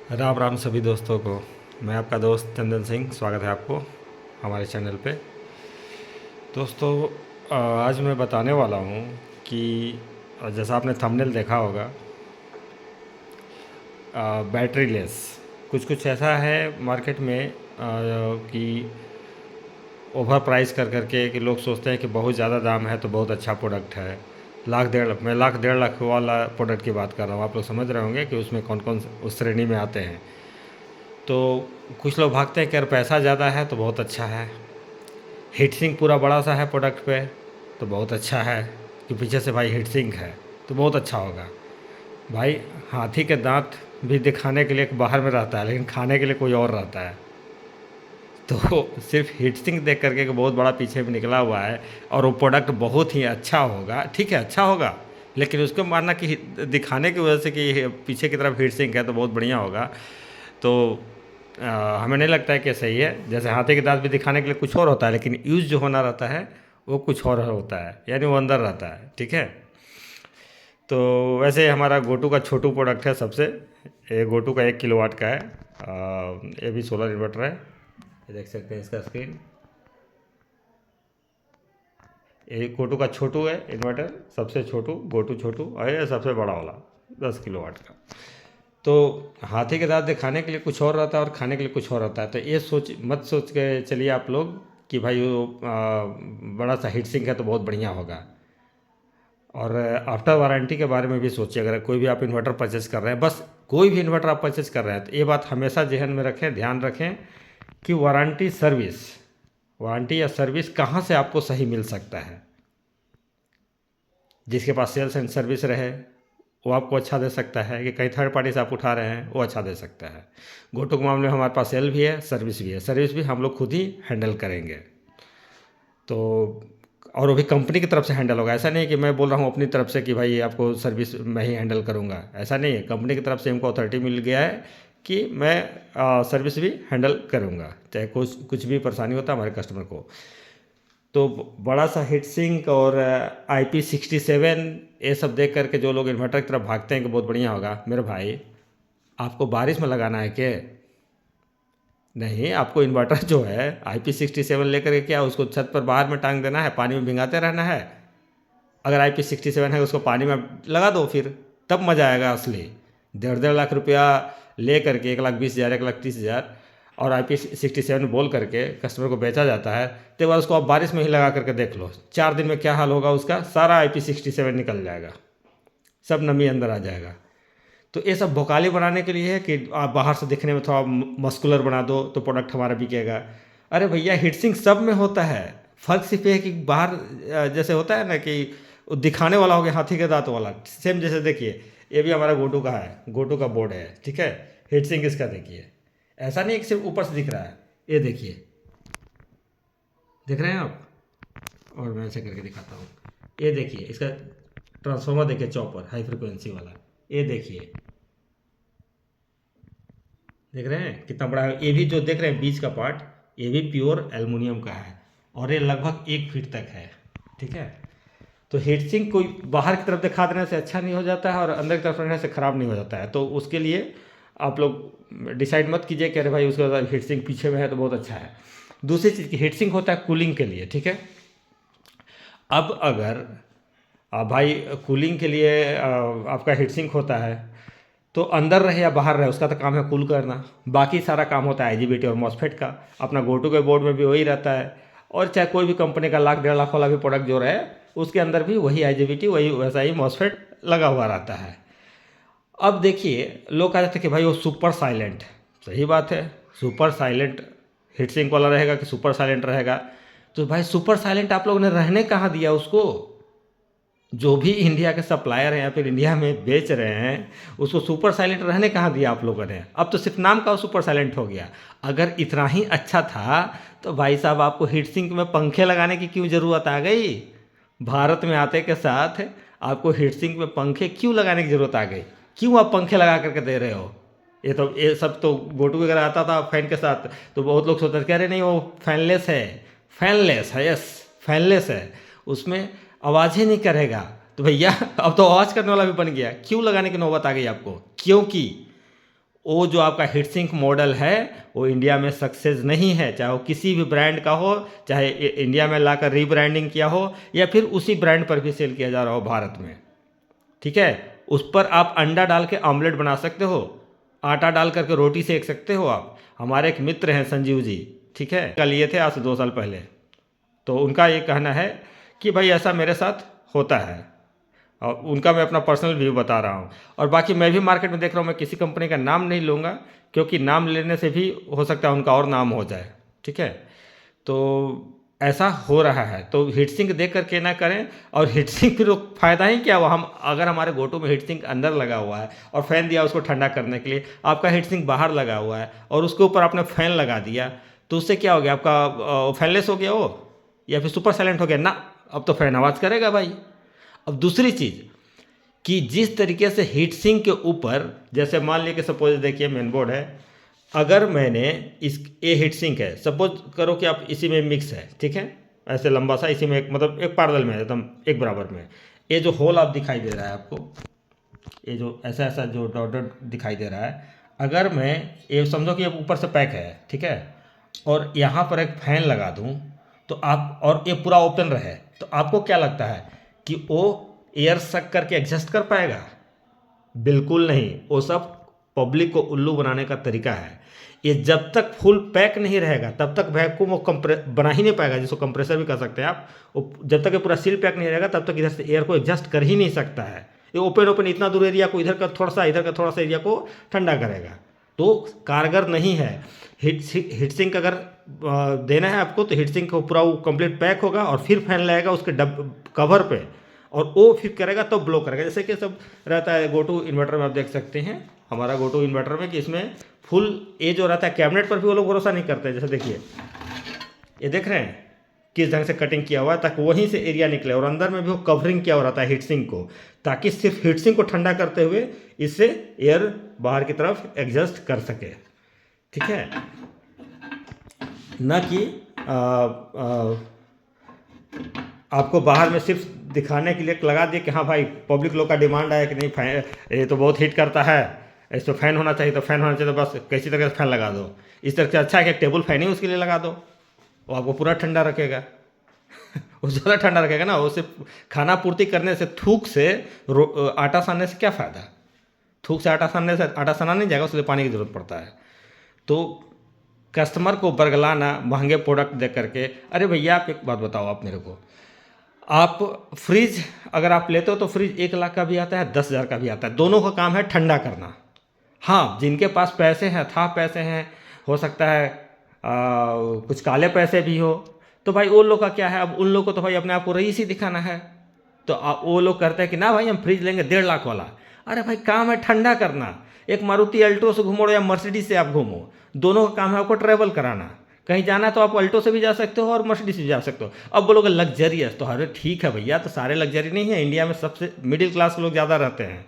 राम राम सभी दोस्तों को। मैं आपका दोस्त चंदन सिंह, स्वागत है आपको हमारे चैनल पे। दोस्तों, आज मैं बताने वाला हूँ कि जैसा आपने थंबनेल देखा होगा, बैटरी लेस कुछ कुछ ऐसा है मार्केट में कि ओवर प्राइस कर करके कि लोग सोचते हैं कि बहुत ज़्यादा दाम है तो बहुत अच्छा प्रोडक्ट है। मैं लाख डेढ़ लाख वाला प्रोडक्ट की बात कर रहा हूँ। आप लोग समझ रहे होंगे कि उसमें कौन कौन उस श्रेणी में आते हैं। तो कुछ लोग भागते हैं कि अगर पैसा ज़्यादा है तो बहुत अच्छा है, हीट सिंक पूरा बड़ा सा है प्रोडक्ट पे तो बहुत अच्छा है, कि पीछे से भाई हीट सिंक है तो बहुत अच्छा होगा। भाई, हाथी के दांत भी दिखाने के लिए एक बाहर में रहता है, लेकिन खाने के लिए कोई और रहता है। तो सिर्फ हीट सिंक देख करके कि बहुत बड़ा पीछे भी निकला हुआ है और वो प्रोडक्ट बहुत ही अच्छा होगा, ठीक है अच्छा होगा, लेकिन उसको मानना कि दिखाने की वजह से कि पीछे की तरफ हीट सिंक है तो बहुत बढ़िया होगा, तो हमें नहीं लगता है कि सही है। जैसे हाथी के दांत भी दिखाने के लिए कुछ और होता है, लेकिन यूज़ जो होना रहता है वो कुछ और होता है, यानी वो अंदर रहता है, ठीक है। तो वैसे हमारा गोटू का छोटू प्रोडक्ट है सबसे। ये गोटू का 1 किलोवाट का है। ये भी सोलर इन्वर्टर है। ये देख सकते हैं इसका स्क्रीन। ये गोटू का छोटू है इन्वर्टर, सबसे छोटू गोटू छोटू, और ये सबसे बड़ा वाला 10 किलोवाट का। तो हाथी के दांत दिखाने के लिए कुछ और रहता है और खाने के लिए कुछ और रहता है। तो ये मत सोच के चलिए आप लोग कि भाई वो बड़ा सा हीट सिंक है तो बहुत बढ़िया होगा। और आफ्टर वारंटी के बारे में भी सोचिए। अगर कोई भी आप इन्वर्टर परचेज कर रहे हैं, बस कोई भी इन्वर्टर आप परचेज कर रहे हैं, तो ये बात हमेशा जहन में रखें, ध्यान रखें कि वारंटी या सर्विस कहाँ से आपको सही मिल सकता है। जिसके पास सेल्स एंड सर्विस रहे वो आपको अच्छा दे सकता है, कि कहीं थर्ड पार्टी से आप उठा रहे हैं वो अच्छा दे सकता है। गोटो के मामले में हमारे पास सेल भी है, सर्विस भी है। सर्विस भी हम लोग खुद ही हैंडल करेंगे। तो और वो भी कंपनी की तरफ से हैंडल होगा। ऐसा नहीं है कि मैं बोल रहा हूँ अपनी तरफ से कि भाई आपको सर्विस मैं ही हैंडल करूँगा, ऐसा नहीं है। कंपनी की तरफ से हमको अथॉरिटी मिल गया है कि मैं सर्विस भी हैंडल करूँगा, चाहे कुछ कुछ भी परेशानी होता है हमारे कस्टमर को। तो बड़ा सा हीट सिंक और IP67 ये सब देख करके जो लोग इन्वर्टर की तरफ भागते हैं कि बहुत बढ़िया होगा, मेरे भाई आपको बारिश में लगाना है क्या? नहीं, आपको इन्वर्टर जो है IP67 लेकर के क्या उसको छत पर बाहर में टांग देना है, पानी में भिंगाते रहना है। अगर IP67 है उसको पानी में लगा दो, फिर तब मज़ा आएगा असली। 1.5 लाख रुपया ले करके 1,20,000 1,30,000 और IP67 बोल करके कस्टमर को बेचा जाता है। तो एक बार उसको आप बारिश में ही लगा करके देख लो, 4 दिन में क्या हाल होगा उसका। सारा IP67 निकल जाएगा, सब नमी अंदर आ जाएगा। तो ये सब भोकाली बनाने के लिए है कि आप बाहर से दिखने में थोड़ा मस्कुलर बना दो तो प्रोडक्ट हमारा बिकेगा। अरे भैया, हीटसिंक सब में होता है। फर्क सिर्फ ये है कि बाहर जैसे होता है ना कि वो दिखाने वाला हो गया हाथी के दांत वाला, सेम जैसे देखिए ये भी हमारा गोटू का है, गोटू का बोर्ड है, ठीक है। हीटसिंक इसका देखिए, ऐसा नहीं है कि सिर्फ ऊपर से दिख रहा है। ये देखिए, देख रहे हैं आप? और मैं ऐसे करके दिखाता हूँ। ये देखिए इसका ट्रांसफार्मर, देखिए चॉपर हाई फ्रिक्वेंसी वाला। ये देखिए, देख रहे हैं कितना बड़ा है। ये भी जो देख रहे हैं बीच का पार्ट, ये भी प्योर एल्युमिनियम का है और ये लगभग 1 फीट तक है, ठीक है। तो हीट सिंक कोई बाहर की तरफ दिखा देने से अच्छा नहीं हो जाता है और अंदर की तरफ रहने से ख़राब नहीं हो जाता है। तो उसके लिए आप लोग डिसाइड मत कीजिए कि अरे भाई उसके बाद हीट सिंक पीछे में है तो बहुत अच्छा है। दूसरी चीज़ की हीट सिंक होता है कूलिंग के लिए, ठीक है। अब अगर भाई कूलिंग के लिए आपका हीट सिंक होता है तो अंदर रहे या बाहर रहे उसका तो काम है कूल करना। बाकी सारा काम होता है IGBT और मॉसफेट का। अपना गोटू के बोर्ड में भी वही रहता है, और चाहे कोई भी कंपनी का लाख डेढ़ लाख वाला भी प्रोडक्ट जो रहे उसके अंदर भी वही IGBT वही वैसा ही मॉसफेट लगा हुआ रहता है। अब देखिए लोग कह रहे थे कि भाई वो सुपर साइलेंट, सही बात है। सुपर साइलेंट हीट सिंक वाला रहेगा कि सुपर साइलेंट रहेगा? तो भाई सुपर साइलेंट आप लोगों ने रहने कहाँ दिया उसको? जो भी इंडिया के सप्लायर हैं या फिर इंडिया में बेच रहे हैं उसको सुपर साइलेंट रहने कहाँ दिया आप लोगों ने? अब तो सिर्फ नाम का सुपर साइलेंट हो गया। अगर इतना ही अच्छा था तो भाई साहब आपको हीट सिंक में पंखे लगाने की क्यों ज़रूरत आ गई? भारत में आते के साथ आपको हीट सिंक में पंखे क्यों लगाने की ज़रूरत आ गई? क्यों आप पंखे लगा करके दे रहे हो? ये सब तो गोटू वगैरह आता था फैन के साथ, तो बहुत लोग सोचते थे अरे नहीं वो फैनलेस है। फैनलेस है, यस, फैनलेस है, उसमें आवाज़ ही नहीं करेगा। तो भैया अब तो आवाज़ करने वाला भी बन गया, क्यों लगाने की नौबत आ गई आपको? क्योंकि वो जो आपका हीट सिंक मॉडल है वो इंडिया में सक्सेस नहीं है, चाहे वो किसी भी ब्रांड का हो, चाहे इंडिया में लाकर रीब्रांडिंग किया हो या फिर उसी ब्रांड पर भी सेल किया जा रहा हो भारत में। ठीक है, उस पर आप अंडा डाल के ऑमलेट बना सकते हो, आटा डाल करके रोटी सेक सकते हो आप। हमारे एक मित्र हैं संजीव जी, ठीक है, का लिए थे आज से 2 साल पहले, तो उनका ये कहना है कि भाई ऐसा मेरे साथ होता है, और उनका मैं अपना पर्सनल व्यू बता रहा हूँ। और बाकी मैं भी मार्केट में देख रहा हूँ, मैं किसी कंपनी का नाम नहीं लूँगा क्योंकि नाम लेने से भी हो सकता है उनका और नाम हो जाए। ठीक है, तो ऐसा हो रहा है, तो हीट सिंक देख करके ना करें। और हीट सिंक फिर फ़ायदा ही क्या हुआ, हम अगर हमारे गोटू में हीट सिंक अंदर लगा हुआ है और फ़ैन दिया उसको ठंडा करने के लिए, आपका हीट सिंक बाहर लगा हुआ है और उसके ऊपर आपने फ़ैन लगा दिया, तो उससे क्या हो गया, आपका फैनलेस हो गया वो या फिर सुपर साइलेंट हो गया ना, अब तो फ़ैन आवाज़ करेगा भाई। अब दूसरी चीज़ कि जिस तरीके से हीट सिंक के ऊपर, जैसे मान लीजिए कि सपोज देखिए मेन बोर्ड है, अगर मैंने इस ये हीट सिंक है, सपोज करो कि आप इसी में मिक्स है, ठीक है, ऐसे लंबा सा, इसी में एक मतलब एक पैरेलल में एकदम एक बराबर में, ये जो होल आप दिखाई दे रहा है आपको, ये जो ऐसा ऐसा जो डॉट डॉट दिखाई दे रहा है, अगर मैं ये समझो कि ये ऊपर से पैक है, ठीक है, और यहाँ पर एक फैन लगा दूँ तो आप, और ये पूरा ओपन रहे, तो आपको क्या लगता है कि वो एयर सक करके एडजस्ट कर पाएगा? बिल्कुल नहीं। वो सब पब्लिक को उल्लू बनाने का तरीका है। ये जब तक फुल पैक नहीं रहेगा तब तक वैक्यूम वो बना ही नहीं पाएगा, जिसको कंप्रेसर भी कर सकते हैं आप। वो जब तक ये पूरा सील पैक नहीं रहेगा तब तक इधर से एयर को एडजस्ट कर ही नहीं सकता है। ये ओपन ओपन इतना दूर एरिया को, इधर का थोड़ा सा, इधर का थोड़ा सा एरिया को ठंडा करेगा, तो कारगर नहीं है। हीट सिंक अगर देना है आपको तो हीट सिंक को पूरा वो कंप्लीट पैक होगा और फिर फैन लगेगा उसके कवर पे, और वो फिर करेगा तो ब्लो करेगा। जैसे कि सब रहता है गोटू इन्वर्टर में, आप देख सकते हैं हमारा गोटू इन्वर्टर में कि इसमें फुल ये जो रहता है कैबिनेट पर भी वो लोग भरोसा नहीं करते। जैसे देखिए ये देख रहे हैं किस ढंग से कटिंग किया हुआ है ताकि वहीं से एरिया निकले, और अंदर में भी वो कवरिंग किया हुआ रहता है हीट सिंक को, ताकि सिर्फ हीट सिंक को ठंडा करते हुए इससे एयर बाहर की तरफ एडजस्ट कर सके। ठीक है, न कि आपको बाहर में सिर्फ दिखाने के लिए लगा दिए कि हाँ भाई पब्लिक लोग का डिमांड है कि नहीं फैन ये तो बहुत हीट करता है, इस तो फैन होना चाहिए, तो फैन होना चाहिए, तो बस किसी तरह से फैन लगा दो। इस तरह से अच्छा है कि एक टेबल फैन ही उसके लिए लगा दो, वो आपको पूरा ठंडा रखेगा। वो ज़्यादा ठंडा रखेगा ना, वो सिर्फ खाना पूर्ति करने से, थूक से आटा सानने से क्या फ़ायदा? थूक से आटा सानने से आटा सना नहीं जाएगा, उसके लिए पानी की ज़रूरत पड़ता है। तो कस्टमर को बरगलाना महंगे प्रोडक्ट दे करके, अरे भैया आप एक बात बताओ, आप मेरे को, आप फ्रिज अगर आप लेते हो तो फ्रिज 1 लाख का भी आता है, 10,000 का भी आता है, दोनों का काम है ठंडा करना। हाँ, जिनके पास पैसे हैं, था पैसे हैं, हो सकता है कुछ काले पैसे भी हो, तो भाई वो लोग का क्या है, अब उन लोग को तो भाई अपने आप को रईस ही दिखाना है। तो वो लोग करते हैं कि ना भाई हम फ्रिज लेंगे 1.5 लाख वाला। अरे भाई काम है ठंडा करना। एक मारुति अल्टो से घूमो या मर्सिडीज से आप घूमो, दोनों का काम है आपको ट्रैवल कराना। कहीं जाना तो आप अल्टो से भी जा सकते हो और मर्सिडीज से भी जा सकते हो। अब बोलोगे लग्जरियस, तो अरे ठीक है भैया, तो सारे लग्जरी नहीं है, इंडिया में सबसे मिडिल क्लास के लोग ज़्यादा रहते हैं,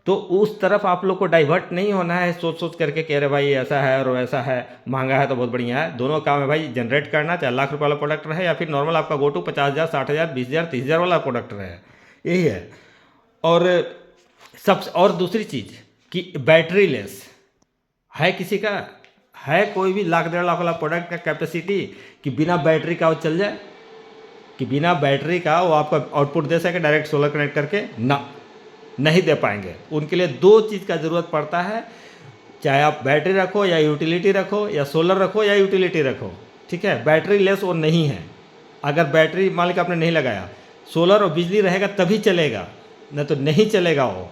तो उस तरफ आप लोग को डाइवर्ट नहीं होना है सोच सोच करके कह रहे भाई ऐसा है और वैसा है, महंगा है तो बहुत बढ़िया है। दोनों काम है भाई, जनरेट करना, चाहे लाख रुपये वाला प्रोडक्ट रहे या फिर नॉर्मल आपका गोटू 50,000, 60,000, 20,000, 30,000 वाला प्रोडक्ट रहे, यही है। और दूसरी चीज़ कि बैटरी लेस है, किसी का है कोई भी 1,00,000, 1.5 लाख वाला प्रोडक्ट का कैपेसिटी कि बिना बैटरी का वो चल जाए, कि बिना बैटरी का वो आपका आउटपुट दे सके डायरेक्ट सोलर कनेक्ट करके? ना, नहीं दे पाएंगे। उनके लिए 2 चीज़ का ज़रूरत पड़ता है, चाहे आप बैटरी रखो या यूटिलिटी रखो, या सोलर रखो या यूटिलिटी रखो। ठीक है, बैटरी लेस वो नहीं है। अगर बैटरी मान लीजिए आपने नहीं लगाया, सोलर और बिजली रहेगा तभी चलेगा, नहीं तो नहीं चलेगा। वो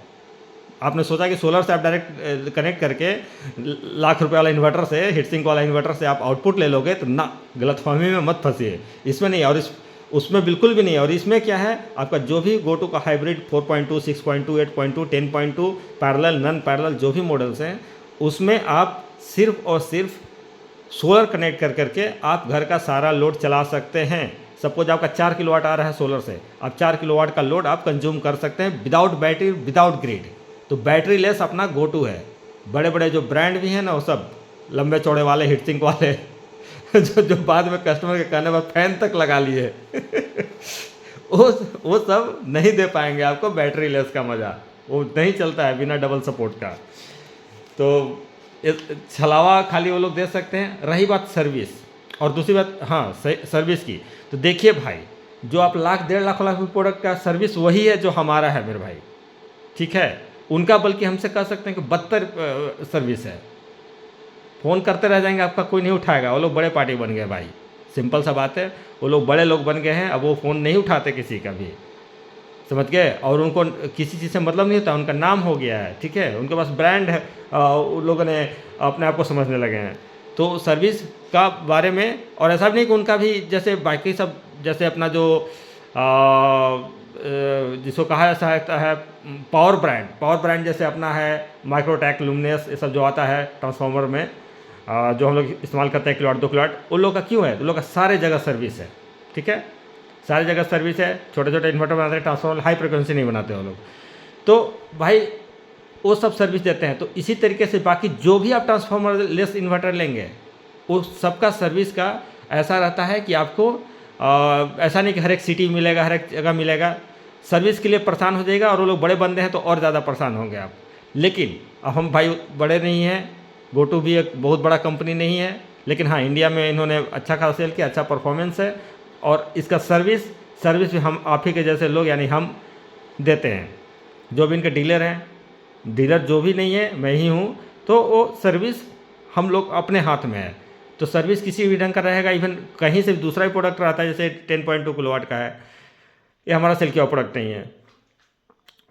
आपने सोचा कि सोलर से आप डायरेक्ट कनेक्ट करके लाख रुपए वाला इन्वर्टर से, हीट सिंक वाला इन्वर्टर से आप आउटपुट ले लोगे, तो ना, गलतफहमी में मत फंसिए, इसमें नहीं। और उसमें बिल्कुल भी नहीं। और इसमें क्या है, आपका जो भी गोटू का हाइब्रिड 4.2, 6.2, 8.2, 10.2, पैरेलल, नॉन पैरेलल जो भी मॉडल्स हैं, उसमें आप सिर्फ और सिर्फ सोलर कनेक्ट कर करके आप घर का सारा लोड चला सकते हैं। सपोज आपका 4 किलोवाट आ रहा है सोलर से, आप 4 किलोवाट का लोड आप कंज्यूम कर सकते हैं विदाउट बैटरी, विदाउट ग्रिड। तो बैटरी लेस अपना गोटू है। बड़े बड़े जो ब्रांड भी हैं ना, वो सब लंबे चौड़े वाले हीट सिंक वाले जो बाद में कस्टमर के कहने पर फैन तक लगा लिए वो सब नहीं दे पाएंगे आपको बैटरी लेस का मज़ा, वो नहीं चलता है बिना डबल सपोर्ट का। तो छलावा खाली वो लोग दे सकते हैं। रही बात सर्विस, और दूसरी बात हाँ सर्विस की, तो देखिए भाई, जो आप लाख 1.5 लाख प्रोडक्ट का सर्विस वही है जो हमारा है मेरे भाई, ठीक है। उनका बल्कि हमसे कह सकते हैं कि 72 सर्विस है। फ़ोन करते रह जाएंगे, आपका कोई नहीं उठाएगा। वो लोग बड़े पार्टी बन गए भाई, सिंपल सा बात है, वो लोग बड़े लोग बन गए हैं। अब वो फ़ोन नहीं उठाते किसी का भी, समझ गए। और उनको किसी चीज़ से मतलब नहीं होता, उनका नाम हो गया है, ठीक है, उनके पास ब्रांड है, उन लोगों ने अपने आप को समझने लगे हैं। तो सर्विस का बारे में, और ऐसा भी नहीं कि उनका भी जैसे बाकी सब, जैसे अपना जो जिसको कहा जाता है पावर ब्रांड जैसे अपना है माइक्रोटेक, लुमिनस, ये सब जो आता है ट्रांसफार्मर में, जो हम लोग इस्तेमाल करते हैं किलोवाट 2 किलोवाट, उन लोग का क्यों है, उन लोग का सारे जगह सर्विस है, ठीक है, सारी जगह सर्विस है। छोटे छोटे इन्वर्टर बनाते हैं, ट्रांसफार्मर हाई फ्रिक्वेंसी नहीं बनाते वो लोग, तो भाई वो सब सर्विस देते हैं। तो इसी तरीके से बाकी जो भी आप ट्रांसफार्मर लेस इन्वर्टर लेंगे, वो सबका सर्विस का ऐसा रहता है कि आपको ऐसा नहीं कि हर एक सिटी मिलेगा, हर एक जगह मिलेगा। सर्विस के लिए परेशान हो जाएगा, और वो लोग बड़े बंदे हैं तो और ज़्यादा परेशान होंगे आप। लेकिन अब हम भाई बड़े नहीं हैं, गोटू भी एक बहुत बड़ा कंपनी नहीं है, लेकिन हाँ इंडिया में इन्होंने अच्छा खासा सेल किया, अच्छा परफॉर्मेंस है, और इसका सर्विस भी हम आप ही के जैसे लोग यानी हम देते हैं। जो भी इनके डीलर हैं, डीलर जो भी नहीं है मैं ही हूँ, तो वो सर्विस हम लोग अपने हाथ में है। तो सर्विस किसी भी ढंग का रहेगा, इवन कहीं से भी दूसरा ही प्रोडक्ट रहता है, जैसे 10.2 किलोवाट का है, ये हमारा सेल किया प्रोडक्ट नहीं है,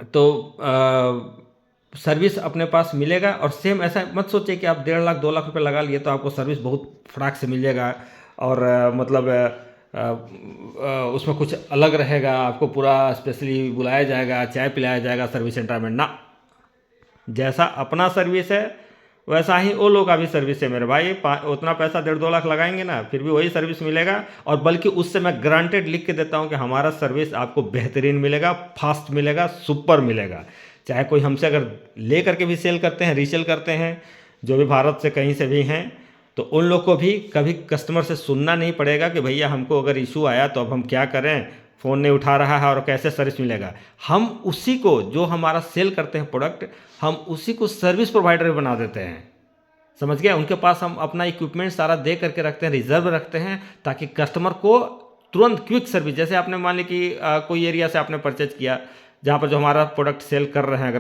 तो सर्विस अपने पास मिलेगा। और सेम ऐसा मत सोचिए कि आप 1.5 लाख 2 लाख रुपए लगा लिए तो आपको सर्विस बहुत फटाक से मिल जाएगा, और मतलब उसमें कुछ अलग रहेगा, आपको पूरा स्पेशली बुलाया जाएगा, चाय पिलाया जाएगा सर्विस सेंटर में ना। जैसा अपना सर्विस है वैसा ही वो लोग का भी सर्विस है मेरे भाई। उतना पैसा 1.5-2 लाख लगाएंगे ना, फिर भी वही सर्विस मिलेगा। और बल्कि उससे मैं ग्रांटेड लिख के देता हूँ कि हमारा सर्विस आपको बेहतरीन मिलेगा, फास्ट मिलेगा, सुपर मिलेगा। चाहे कोई हमसे अगर ले करके भी सेल करते हैं, रीसेल करते हैं, जो भी भारत से कहीं से भी हैं, तो उन लोग को भी कभी कस्टमर से सुनना नहीं पड़ेगा कि भैया हमको अगर इशू आया तो अब हम क्या करें, फ़ोन नहीं उठा रहा है और कैसे सर्विस मिलेगा। हम उसी को, जो हमारा सेल करते हैं प्रोडक्ट, हम उसी को सर्विस प्रोवाइडर बना देते हैं, समझ गए। उनके पास हम अपना इक्विपमेंट सारा दे करके रखते हैं, रिजर्व रखते हैं, ताकि कस्टमर को तुरंत क्विक सर्विस, जैसे आपने मान ली कि कोई एरिया से आपने परचेज किया, जहाँ पर जो हमारा प्रोडक्ट सेल कर रहे हैं,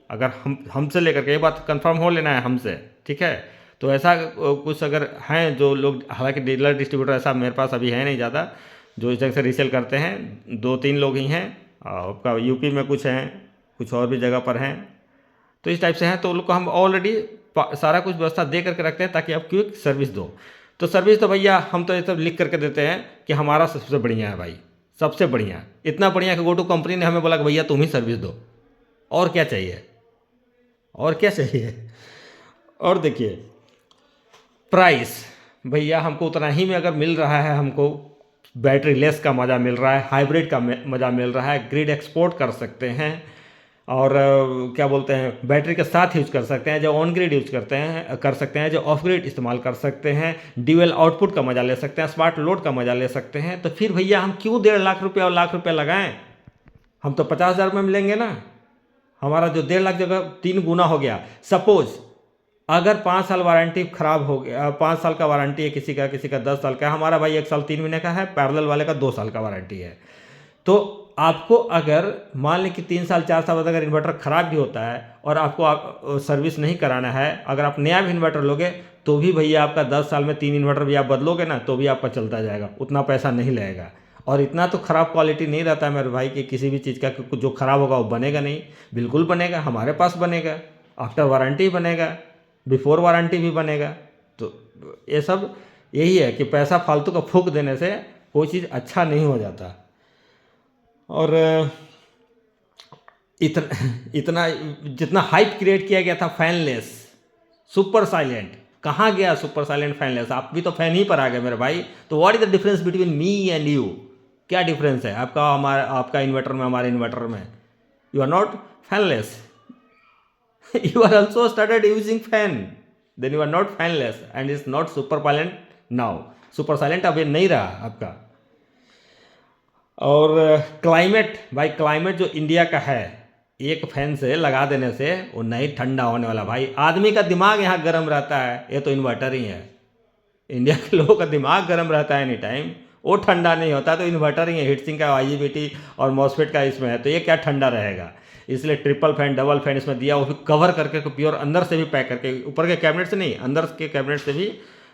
अगर हमसे लेकर के, ये बात कंफर्म हो लेना है हमसे, ठीक है। तो ऐसा कुछ अगर हैं जो लोग, हालांकि डीलर डिस्ट्रीब्यूटर ऐसा मेरे पास अभी है नहीं ज़्यादा, जो इस जगह से रीसेल करते हैं, 2-3 लोग ही हैं। आपका यूपी में कुछ हैं, कुछ और भी जगह पर हैं, तो इस टाइप से हैं। तो उन लोग को हम ऑलरेडी सारा कुछ व्यवस्था दे करके रखते हैं ताकि आप क्विक सर्विस दो। तो सर्विस तो भैया हम तो ये सब लिख करके देते हैं कि हमारा सबसे बढ़िया है भाई, सबसे बढ़िया, इतना बढ़िया कि गोटू कंपनी ने हमें बोला कि भैया तुम ही सर्विस दो, और क्या चाहिए, और क्या चाहिए। और देखिए प्राइस, भैया हमको उतना ही में अगर मिल रहा है, हमको बैटरी लेस का मज़ा मिल रहा है, हाइब्रिड का मज़ा मिल रहा है, ग्रिड एक्सपोर्ट कर सकते हैं, और क्या बोलते हैं, बैटरी के साथ यूज कर सकते हैं, जो ऑन ग्रिड यूज करते हैं कर सकते हैं, जो ऑफ ग्रिड इस्तेमाल कर सकते हैं, ड्यूअल आउटपुट का मज़ा ले सकते हैं, स्मार्ट लोड का मज़ा ले सकते हैं। तो फिर भैया हम क्यों 1.5 लाख रुपये और लाख रुपये लगाएं, हम तो 50,000 में मिलेंगे ना। हमारा जो 1.5 लाख जगह 3 गुना हो गया। सपोज अगर 5 साल वारंटी खराब हो गया, 5 साल का वारंटी है किसी का 10 साल का है, हमारा भाई 1 साल 3 महीने का है, पैरेलल वाले का 2 साल का वारंटी है। तो आपको अगर मान लें कि 3 साल 4 साल बाद अगर इन्वर्टर ख़राब भी होता है और आपको सर्विस नहीं कराना है, अगर आप नया भी इन्वर्टर लोगे तो भी भैया आपका 10 साल में 3 इन्वर्टर भी आप बदलोगे ना तो भी आपका चलता जाएगा, उतना पैसा नहीं लगेगा। और इतना तो ख़राब क्वालिटी नहीं रहता है मेरे भाई कि किसी भी चीज़ का जो ख़राब होगा वो बनेगा नहीं, बिल्कुल बनेगा, हमारे पास बनेगा, आफ्टर वारंटी बनेगा, बिफोर वारंटी भी बनेगा। तो ये सब यही है कि पैसा फालतू का फूंक देने से कोई चीज़ अच्छा नहीं हो जाता। और इतना जितना हाइप क्रिएट किया गया था फैनलेस, सुपर साइलेंट, कहाँ गया सुपर साइलेंट फैनलेस? आप भी तो फैन ही पर आ गए मेरे भाई। तो what is the difference between me and you? क्या डिफरेंस है आपका इन्वर्टर में, हमारे इन्वर्टर में? You are not fanless, you are also started using fan, then you are not fanless and is not super silent now. super silent अभी नहीं रहा आपका। और क्लाइमेट, भाई क्लाइमेट जो इंडिया का है, एक फैन से लगा देने से वो नहीं ठंडा होने वाला भाई। आदमी का दिमाग यहाँ गर्म रहता है, ये तो इन्वर्टर ही है। इंडिया के लोगों का दिमाग गर्म रहता है एनी टाइम, वो ठंडा नहीं होता, तो इन्वर्टर ही है। हीटसिंक का IGBT और मॉसफेट का इसमें है, तो ये क्या ठंडा रहेगा। इसलिए ट्रिपल फैन डबल फैन इसमें दिया, वो भी कवर करके प्योर अंदर से भी पैक करके, ऊपर के कैबिनेट से नहीं, अंदर के कैबिनेट से भी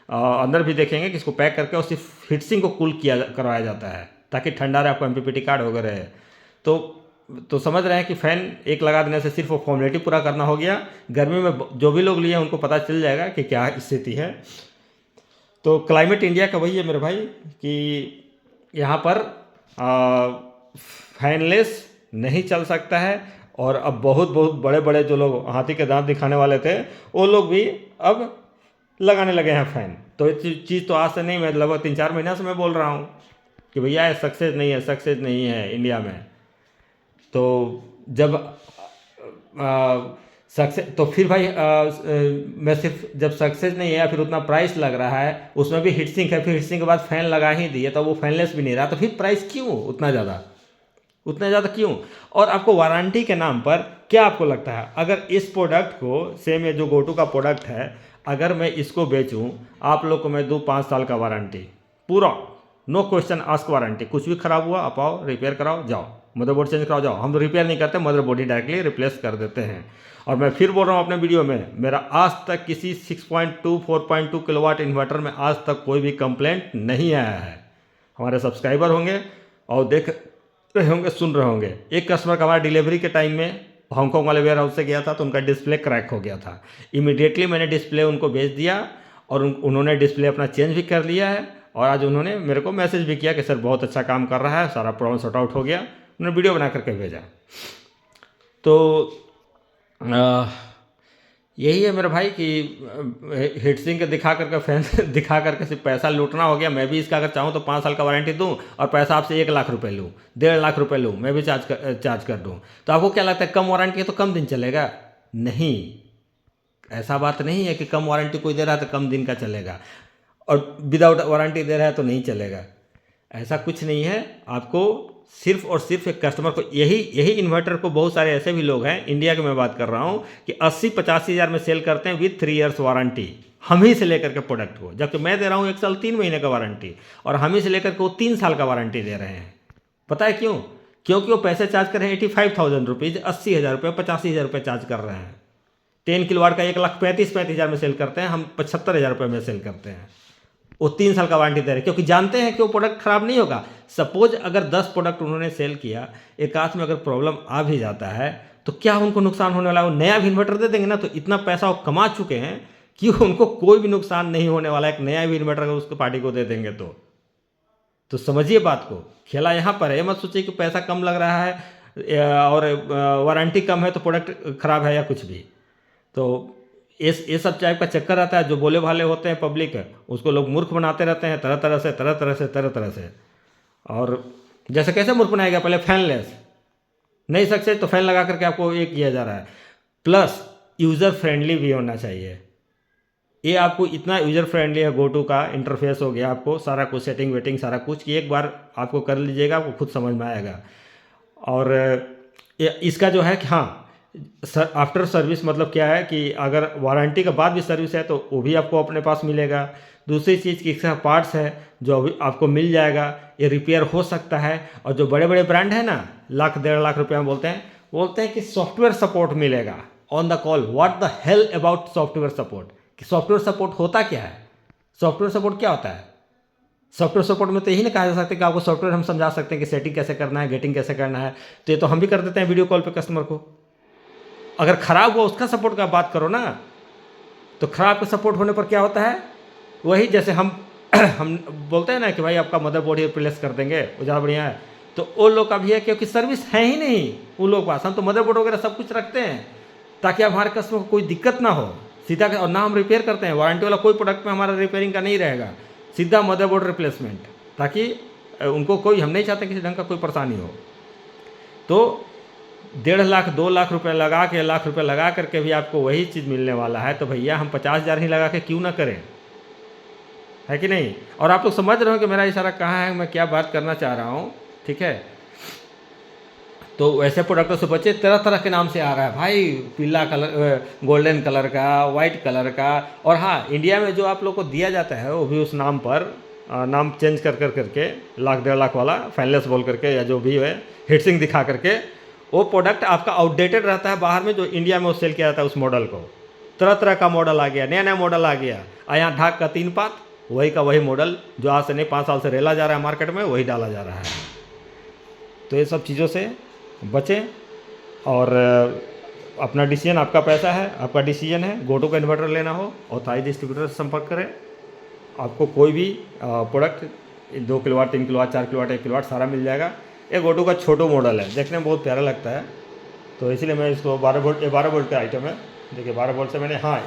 अंदर भी देखेंगे कि इसको पैक करके और सिर्फ हीटसिंक को कूल करवाया जाता है ताकि ठंडा रहे, आपको MPPT कार्ड वगैरह है। तो समझ रहे हैं कि फ़ैन एक लगा देने से सिर्फ वो फॉर्मेलिटी पूरा करना हो गया। गर्मी में जो भी लोग लिए उनको पता चल जाएगा कि क्या स्थिति है। तो क्लाइमेट इंडिया का वही है मेरे भाई कि यहाँ पर फैनलेस नहीं चल सकता है। और अब बहुत बहुत बड़े बड़े जो लोग हाथी के दांत दिखाने वाले थे, वो लोग भी अब लगाने लगे हैं फ़ैन। तो ये चीज़ तो आज से नहीं, मैं लगभग 3-4 महीना से मैं बोल रहा हूँ कि भैया ये सक्सेस नहीं है, सक्सेस नहीं है इंडिया में। तो जब सक्सेस, तो फिर भाई मैं सिर्फ जब सक्सेस नहीं है या फिर उतना प्राइस लग रहा है, उसमें भी हीटसिंक है, फिर हीटसिंक के बाद फ़ैन लगा ही दिए तो वो फैनलेस भी नहीं रहा, तो फिर प्राइस क्यों उतना ज़्यादा क्यों। और आपको वारंटी के नाम पर क्या आपको लगता है, अगर इस प्रोडक्ट को सेम ये जो गोटू का प्रोडक्ट है, अगर मैं इसको बेचूं, आप लोग को मैं दूँ 5 साल का वारंटी पूरा, नो क्वेश्चन आस्क वारंटी। कुछ भी खराब हुआ आप आओ, रिपेयर कराओ, जाओ, मदरबोर्ड चेंज कराओ, जाओ। हम तो रिपेयर नहीं करते, मदरबोर्ड ही डायरेक्टली रिप्लेस कर देते हैं। और मैं फिर बोल रहा हूँ अपने वीडियो में, मेरा आज तक किसी 6.2 4.2 किलोवाट इन्वर्टर में आज तक कोई भी कंप्लेंट नहीं आया है। हमारे सब्सक्राइबर होंगे और देख रहे होंगे, सुन रहे होंगे। एक कस्टमर का हमारा डिलीवरी के टाइम में हांगकॉन्ग वाले वेयर हाउस से गया था, तो उनका डिस्प्ले क्रैक हो गया था। इमीडिएटली मैंने डिस्प्ले उनको भेज दिया और उन्होंने डिस्प्ले अपना चेंज भी कर लिया है। और आज उन्होंने मेरे को मैसेज भी किया कि सर बहुत अच्छा काम कर रहा है, सारा प्रॉब्लम सॉर्ट आउट हो गया। उन्होंने वीडियो बना करके भेजा। तो यही है मेरे भाई कि हीटसिंक दिखा करके फैन दिखा करके सिर्फ पैसा लूटना हो गया। मैं भी इसका अगर चाहूँ तो 5 साल का वारंटी दूँ और पैसा आपसे 1 लाख रुपए लूँ, 1.5 लाख रुपए लूँ, मैं भी चार्ज कर दूँ। तो आपको क्या लगता है कम वारंटी है तो कम दिन चलेगा? नहीं, ऐसा बात नहीं है कि कम वारंटी कोई दे रहा है तो कम दिन का चलेगा और विदाउट वारंटी दे रहा है तो नहीं चलेगा। ऐसा कुछ नहीं है। आपको सिर्फ और सिर्फ एक कस्टमर को, यही इन्वर्टर को बहुत सारे ऐसे भी लोग हैं, इंडिया की मैं बात कर रहा हूँ, कि 80-85 हज़ार में सेल करते हैं विद 3 इयर्स वारंटी, हम ही से लेकर के प्रोडक्ट को। जबकि मैं दे रहा हूँ 1 साल 3 महीने का वारंटी और हम ही से लेकर के वो 3 साल का वारंटी दे रहे हैं। पता है क्यों? क्योंकि वो पैसे चार्ज कर रहे हैं 85,000 रुपीज़, 80,000 रुपये, 85,000 रुपये चार्ज कर रहे हैं। 10 किलोवाट का 1,35,000 में सेल करते हैं, हम 75,000 रुपये में सेल करते हैं। वो 3 साल का वारंटी दे रहे हैं क्योंकि जानते हैं कि वो प्रोडक्ट खराब नहीं होगा। सपोज अगर 10 प्रोडक्ट उन्होंने सेल किया, एक आध में अगर प्रॉब्लम आ भी जाता है तो क्या उनको नुकसान होने वाला है? वो नया भी इन्वर्टर दे देंगे ना, तो इतना पैसा वो कमा चुके हैं कि उनको कोई भी नुकसान नहीं होने वाला है। एक नया भी इन्वर्टर अगर उसको पार्टी को दे देंगे तो समझिए बात को। खेला यहाँ पर है, मत सोचिए कि पैसा कम लग रहा है और वारंटी कम है तो प्रोडक्ट खराब है या कुछ भी। तो ये सब टाइप का चक्कर आता है। जो बोले भाले होते हैं पब्लिक है, उसको लोग मूर्ख बनाते रहते हैं तरह तरह से। और जैसे कैसे मूर्ख बनाया गया, पहले फैनलेस नहीं सक्सेस तो फैन लगा करके आपको ये किया जा रहा है। प्लस यूज़र फ्रेंडली भी होना चाहिए। ये आपको इतना यूज़र फ्रेंडली है, गोटू का इंटरफेस हो गया, आपको सारा कुछ सेटिंग वेटिंग सारा कुछ कि एक बार आपको कर लीजिएगा, आपको खुद समझ में आएगा। और इसका जो है कि हाँ, आफ्टर सर्विस मतलब क्या है कि अगर वारंटी के बाद भी सर्विस है तो वो भी आपको अपने पास मिलेगा। दूसरी चीज़ कि इसका पार्ट्स है जो अभी आपको मिल जाएगा, ये रिपेयर हो सकता है। और जो बड़े बड़े ब्रांड है ना, 1 लाख 1.5 लाख रुपये में बोलते हैं कि सॉफ्टवेयर सपोर्ट मिलेगा on the call. What the hell about software support? कि सॉफ्टवेयर सपोर्ट होता क्या है? सॉफ्टवेयर सपोर्ट क्या होता है? सॉफ्टवेयर सपोर्ट में तो यही ना कहा जा सकता है कि आपको सॉफ्टवेयर हम समझा सकते हैं कि सेटिंग कैसे करना है, गेटिंग कैसे करना है। तो ये तो हम भी कर देते हैं वीडियो कॉल पे कस्टमर को। अगर ख़राब हुआ उसका सपोर्ट का बात करो ना, तो ख़राब का सपोर्ट होने पर क्या होता है, वही जैसे हम बोलते हैं ना कि भाई आपका मदरबोर्ड ही रिप्लेस कर देंगे, वो ज़्यादा बढ़िया है। तो वो लोग का भी है क्योंकि सर्विस है ही नहीं उन लोगों के पास। हम तो मदरबोर्ड वगैरह सब कुछ रखते हैं ताकि हमारे कस्टमर को कोई दिक्कत ना हो सीधा। और ना हम रिपेयर करते हैं, वारंटी वाला कोई प्रोडक्ट में हमारा रिपेयरिंग का नहीं रहेगा, सीधा मदरबोर्ड रिप्लेसमेंट, ताकि उनको कोई, हम नहीं चाहते किसी ढंग का कोई परेशानी हो। तो 1.5 लाख 2 लाख रुपए लगा के, 1 लाख रुपए लगा करके भी आपको वही चीज़ मिलने वाला है, तो भैया हम 50,000 ही लगा के क्यों ना करें, है कि नहीं? और आप लोग समझ रहे हो कि मेरा इशारा कहाँ है, मैं क्या बात करना चाह रहा हूँ, ठीक है? तो वैसे प्रोडक्टों से बचे। तरह तरह के नाम से आ रहा है भाई, पीला कलर, गोल्डन कलर का, वाइट कलर का। और हाँ, इंडिया में जो आप लोग को दिया जाता है वो भी उस नाम पर नाम चेंज कर करके 1,00,000 1,50,000 वाला फाइनलेस बोल करके या जो भी है हिटसिंग दिखा करके वो प्रोडक्ट आपका आउटडेटेड रहता है बाहर में, जो इंडिया में वो सेल किया जाता है उस मॉडल को। तरह तरह का मॉडल आ गया, नया नया मॉडल आ गया। और यहाँ ढाक का 3 पात, वही का वही मॉडल जो आज से नहीं 5 साल से रेला जा रहा है मार्केट में, वही डाला जा रहा है। तो ये सब चीज़ों से बचें। और अपना डिसीजन, आपका पैसा है, आपका डिसीजन है। गोटो का इन्वर्टर लेना हो ऑथराइज्ड डिस्ट्रीब्यूटर से संपर्क करें। आपको कोई भी product 2 kilowatt, 3 kilowatt, 4 kilowatt, 1 kilowatt सारा मिल जाएगा। ये गोटो का छोटो मॉडल है, देखने में बहुत प्यारा लगता है, तो इसलिए मैं इसको 12 वोल्ट का आइटम है। देखिए 12 वोल्ट से मैंने, हाँ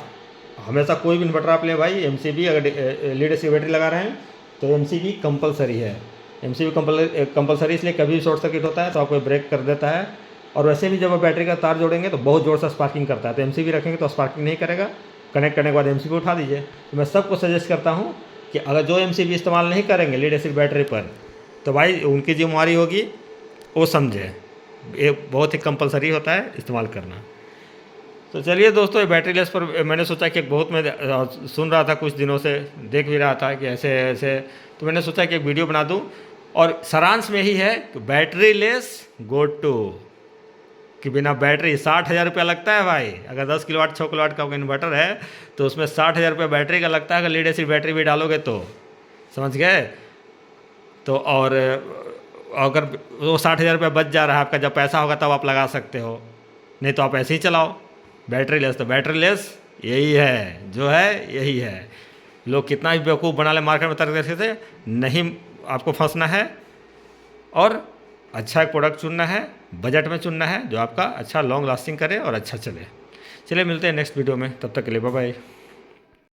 हमेशा कोई भी इन्वर्टर आप लें भाई, एमसीबी अगर लीड एसिड बैटरी लगा रहे हैं तो एमसीबी कंपलसरी है। एमसीबी कंपलसरी इसलिए, कभी शॉर्ट सर्किट होता है तो आपको ब्रेक कर देता है। और वैसे भी जब आप बैटरी का तार जोड़ेंगे तो बहुत ज़ोर से स्पार्किंग करता है, तो एमसीबी रखेंगे तो स्पार्किंग नहीं करेगा। कनेक्ट करने के बाद एमसीबी उठा दीजिए। तो मैं सबको सजेस्ट करता हूँ कि अगर जो एमसीबी इस्तेमाल नहीं करेंगे लीड एसिड बैटरी पर, तो भाई उनकी जिम्मेवारी होगी, वो समझे। ये बहुत ही कंपलसरी होता है इस्तेमाल करना। तो चलिए दोस्तों, ये बैटरी लेस पर मैंने सोचा कि बहुत, मैं सुन रहा था कुछ दिनों से, देख भी रहा था कि ऐसे ऐसे, तो मैंने सोचा कि एक वीडियो बना दूं। और सारांश में ही है कि बैटरी लेस गोटो कि बिना बैटरी 60,000 रुपया लगता है भाई। अगर 10 किलोवाट 6 किलोवाट का इन्वर्टर है तो उसमें 60,000 रुपया बैटरी का लगता है। अगर लीड एसिड बैटरी भी डालोगे तो, समझ गए। तो और अगर वो 60,000 रुपया बच जा रहा है आपका, जब पैसा होगा तब आप लगा सकते हो, नहीं तो आप ऐसे ही चलाओ बैटरी लेस। तो बैटरी लेस यही है, जो है यही है। लोग कितना भी बेवकूफ़ बना ले मार्केट में तरह से, नहीं, आपको फंसना है और अच्छा एक प्रोडक्ट चुनना है, बजट में चुनना है जो आपका अच्छा लॉन्ग लास्टिंग करे और अच्छा चले। चलिए मिलते हैं नेक्स्ट वीडियो में, तब तक के लिए बाय बाय।